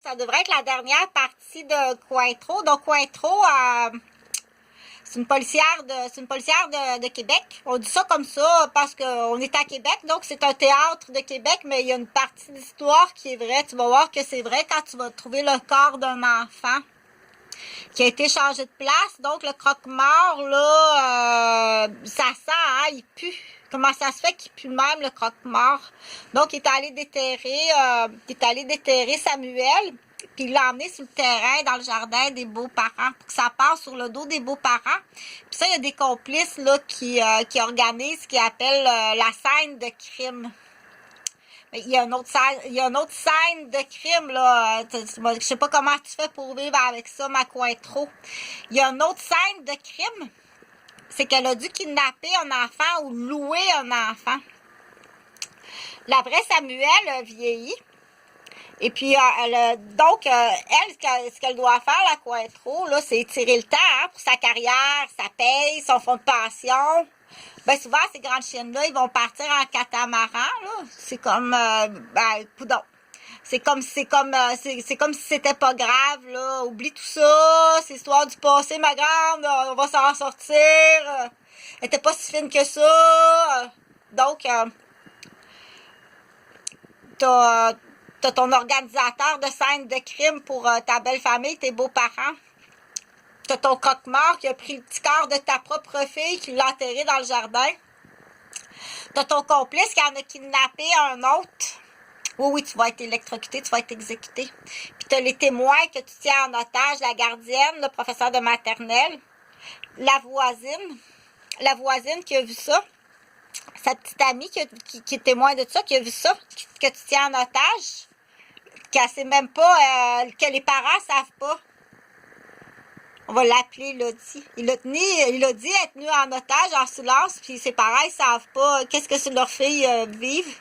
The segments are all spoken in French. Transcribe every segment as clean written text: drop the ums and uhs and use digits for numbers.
ça devrait être la dernière partie de Cointreau. Donc, Cointreau, c'est une policière de Québec. On dit ça comme ça parce qu'on est à Québec, donc c'est un théâtre de Québec, mais il y a une partie d'histoire qui est vraie. Tu vas voir que c'est vrai quand tu vas trouver le corps d'un enfant qui a été changé de place. Donc, le croque-mort, là, ça sent, hein, il pue. Comment ça se fait qu'il pue même, le croque-mort? Donc, il est allé déterrer Samuel, puis il l'a emmené sur le terrain, dans le jardin des beaux-parents, pour que ça passe sur le dos des beaux-parents. Puis ça, il y a des complices, là, qui organisent ce qu'ils appellent la scène de crime. Il y a une autre scène de crime, là. Je sais pas comment tu fais pour vivre avec ça, ma Cointreau. Il y a une autre scène de crime. C'est qu'elle a dû kidnapper un enfant ou louer un enfant. La vraie Samuel a vieilli. Et puis, ce qu'elle doit faire, la Cointreau, là, c'est tirer le temps, hein, pour sa carrière, sa paye, son fonds de pension. Ben souvent, ces grandes chiennes-là, ils vont partir en catamaran, là. C'est comme, coudonc. C'est comme si c'était pas grave, là. Oublie tout ça, c'est l'histoire du passé, ma grande, on va s'en sortir. Elle était pas si fine que ça. Donc, t'as ton organisateur de scène de crime pour ta belle famille, tes beaux-parents. T'as ton croque-mort qui a pris le petit corps de ta propre fille, qui l'a enterré dans le jardin. T'as ton complice qui en a kidnappé un autre. Oui, tu vas être électrocuté, tu vas être exécuté. Puis t'as les témoins que tu tiens en otage, la gardienne, le professeur de maternelle, la voisine qui a vu ça, sa petite amie qui est témoin de ça, qui a vu ça, que tu tiens en otage, qu'elle sait même pas, que les parents savent pas. On va l'appeler Lottie. Il a dit être tenu en otage, en silence, puis ses parents, ils savent pas qu'est-ce que c'est leur fille vivent.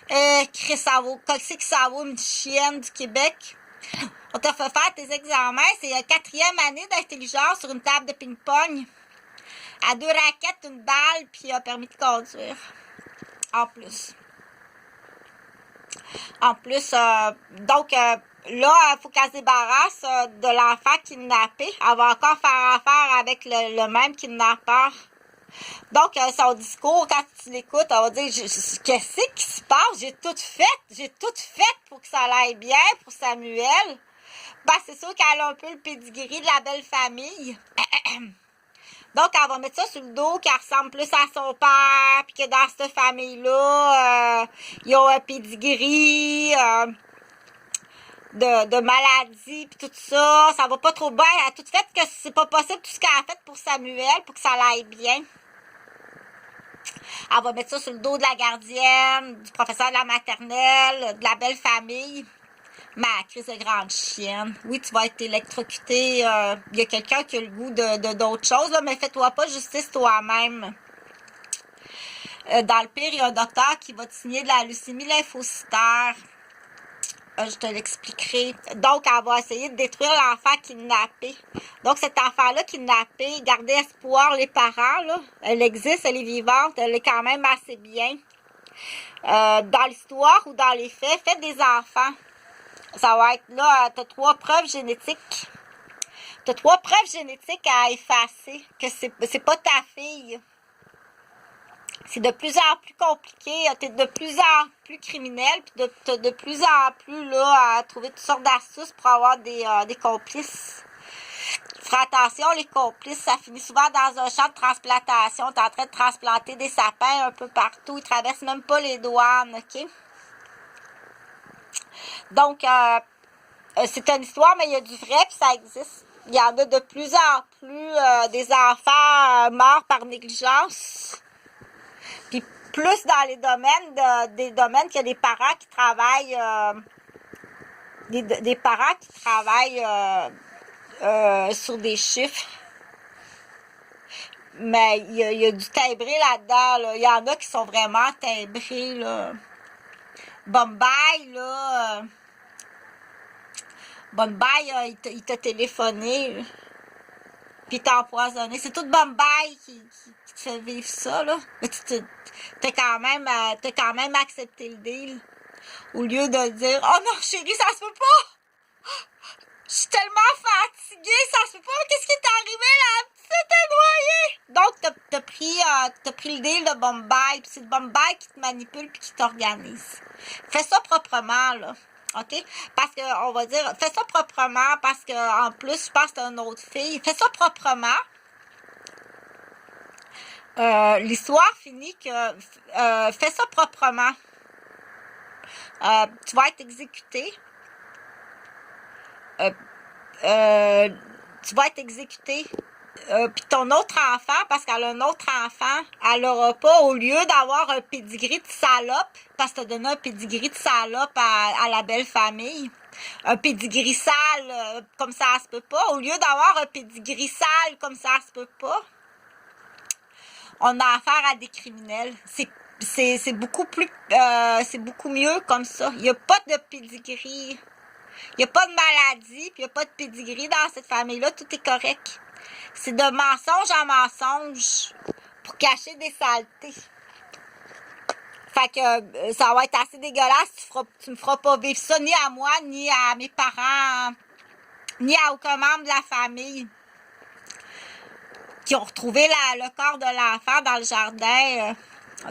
Chris, qu'est-ce que ça vaut une chienne du Québec? On t'a fait faire tes examens, c'est la 4e année d'intelligence sur une table de ping-pong. À 2 raquettes, une balle, puis un permis de conduire. En plus. Là, il faut qu'elle se débarrasse de l'enfant kidnappé. Elle va encore faire affaire avec le même kidnappeur. Donc, son discours, quand tu l'écoutes, elle va dire, qu'est-ce qui se passe? J'ai tout fait pour que ça aille bien pour Samuel. Ben, c'est sûr qu'elle a un peu le pedigree de la belle famille. Donc, elle va mettre ça sur le dos, qu'elle ressemble plus à son père, puis que dans cette famille-là, ils ont un pedigree de maladie, puis tout ça. Ça va pas trop bien. Elle a tout fait que c'est pas possible, tout ce qu'elle a fait pour Samuel, pour que ça aille bien. Elle va mettre ça sur le dos de la gardienne, du professeur de la maternelle, de la belle famille. Ma crise de grande chienne. Oui, tu vas être électrocuté. Il y a quelqu'un qui a le goût de d'autres choses, là, mais fais-toi pas justice toi-même. Dans le pire, il y a un docteur qui va te signer de la leucémie lymphocytaire. Je te l'expliquerai. Donc, elle va essayer de détruire l'enfant kidnappé. Donc, cet enfant-là kidnappé, gardez espoir les parents, là. Elle existe, elle est vivante, elle est quand même assez bien. Dans l'histoire ou dans les faits, faites des enfants. Ça va être là, t'as 3 preuves génétiques. T'as 3 preuves génétiques à effacer, que c'est pas ta fille. C'est de plus en plus compliqué, t'es de plus en plus criminel, puis t'as de plus en plus là à trouver toutes sortes d'astuces pour avoir des complices. Fais attention, les complices, ça finit souvent dans un champ de transplantation. T'es en train de transplanter des sapins un peu partout, ils traversent même pas les douanes, ok? Donc, c'est une histoire, mais il y a du vrai, puis ça existe. Il y en a de plus en plus des enfants morts par négligence. Puis plus dans les domaines, des domaines qu'il y a des parents qui travaillent, des parents qui travaillent sur des chiffres. Mais il y a du timbré là-dedans, là. Il y en a qui sont vraiment timbrés, là. Bombay, là. Bombay, il t'a téléphoné, là. Puis il t'a empoisonné. C'est tout Bombay qui te fait vivre ça, là. Mais t'as quand même accepté le deal. Au lieu de dire, oh non, chérie, ça se peut pas! Je suis tellement fatiguée, ça se peut pas, qu'est-ce qui est arrivé là? C'était noyé! Donc, t'as pris le deal de Bombay, puis c'est le Bombay qui te manipule puis qui t'organise. Fais ça proprement, là. OK? Parce que, on va dire, fais ça proprement, parce que, en plus, je pense que t'as une autre fille. Fais ça proprement. L'histoire finit que, fais ça proprement. Tu vas être exécuté. Tu vas être exécuté. Puis ton autre enfant, parce qu'elle a un autre enfant, elle aura pas, au lieu d'avoir un pédigree de salope, parce que t'as donné un pédigree de salope à la belle famille, un pédigree sale, comme ça se peut pas, au lieu d'avoir un pédigree sale, comme ça se peut pas, on a affaire à des criminels. C'est beaucoup plus, c'est beaucoup mieux comme ça. Il n'y a pas de pédigree. Il n'y a pas de maladie, puis il n'y a pas de pédigree dans cette famille-là. Tout est correct. C'est de mensonge en mensonge pour cacher des saletés. Fait que ça va être assez dégueulasse. Tu me feras pas vivre ça ni à moi, ni à mes parents, ni à aucun membre de la famille qui ont retrouvé le corps de l'enfant dans le jardin.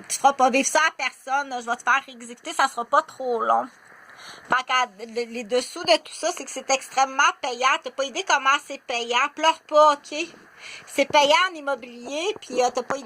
Tu feras pas vivre ça à personne. Je vais te faire exécuter, ça sera pas trop long. Fait que les dessous de tout ça, c'est que c'est extrêmement payant. T'as pas idée comment c'est payant. Pleure pas, OK? C'est payant en immobilier, puis t'as pas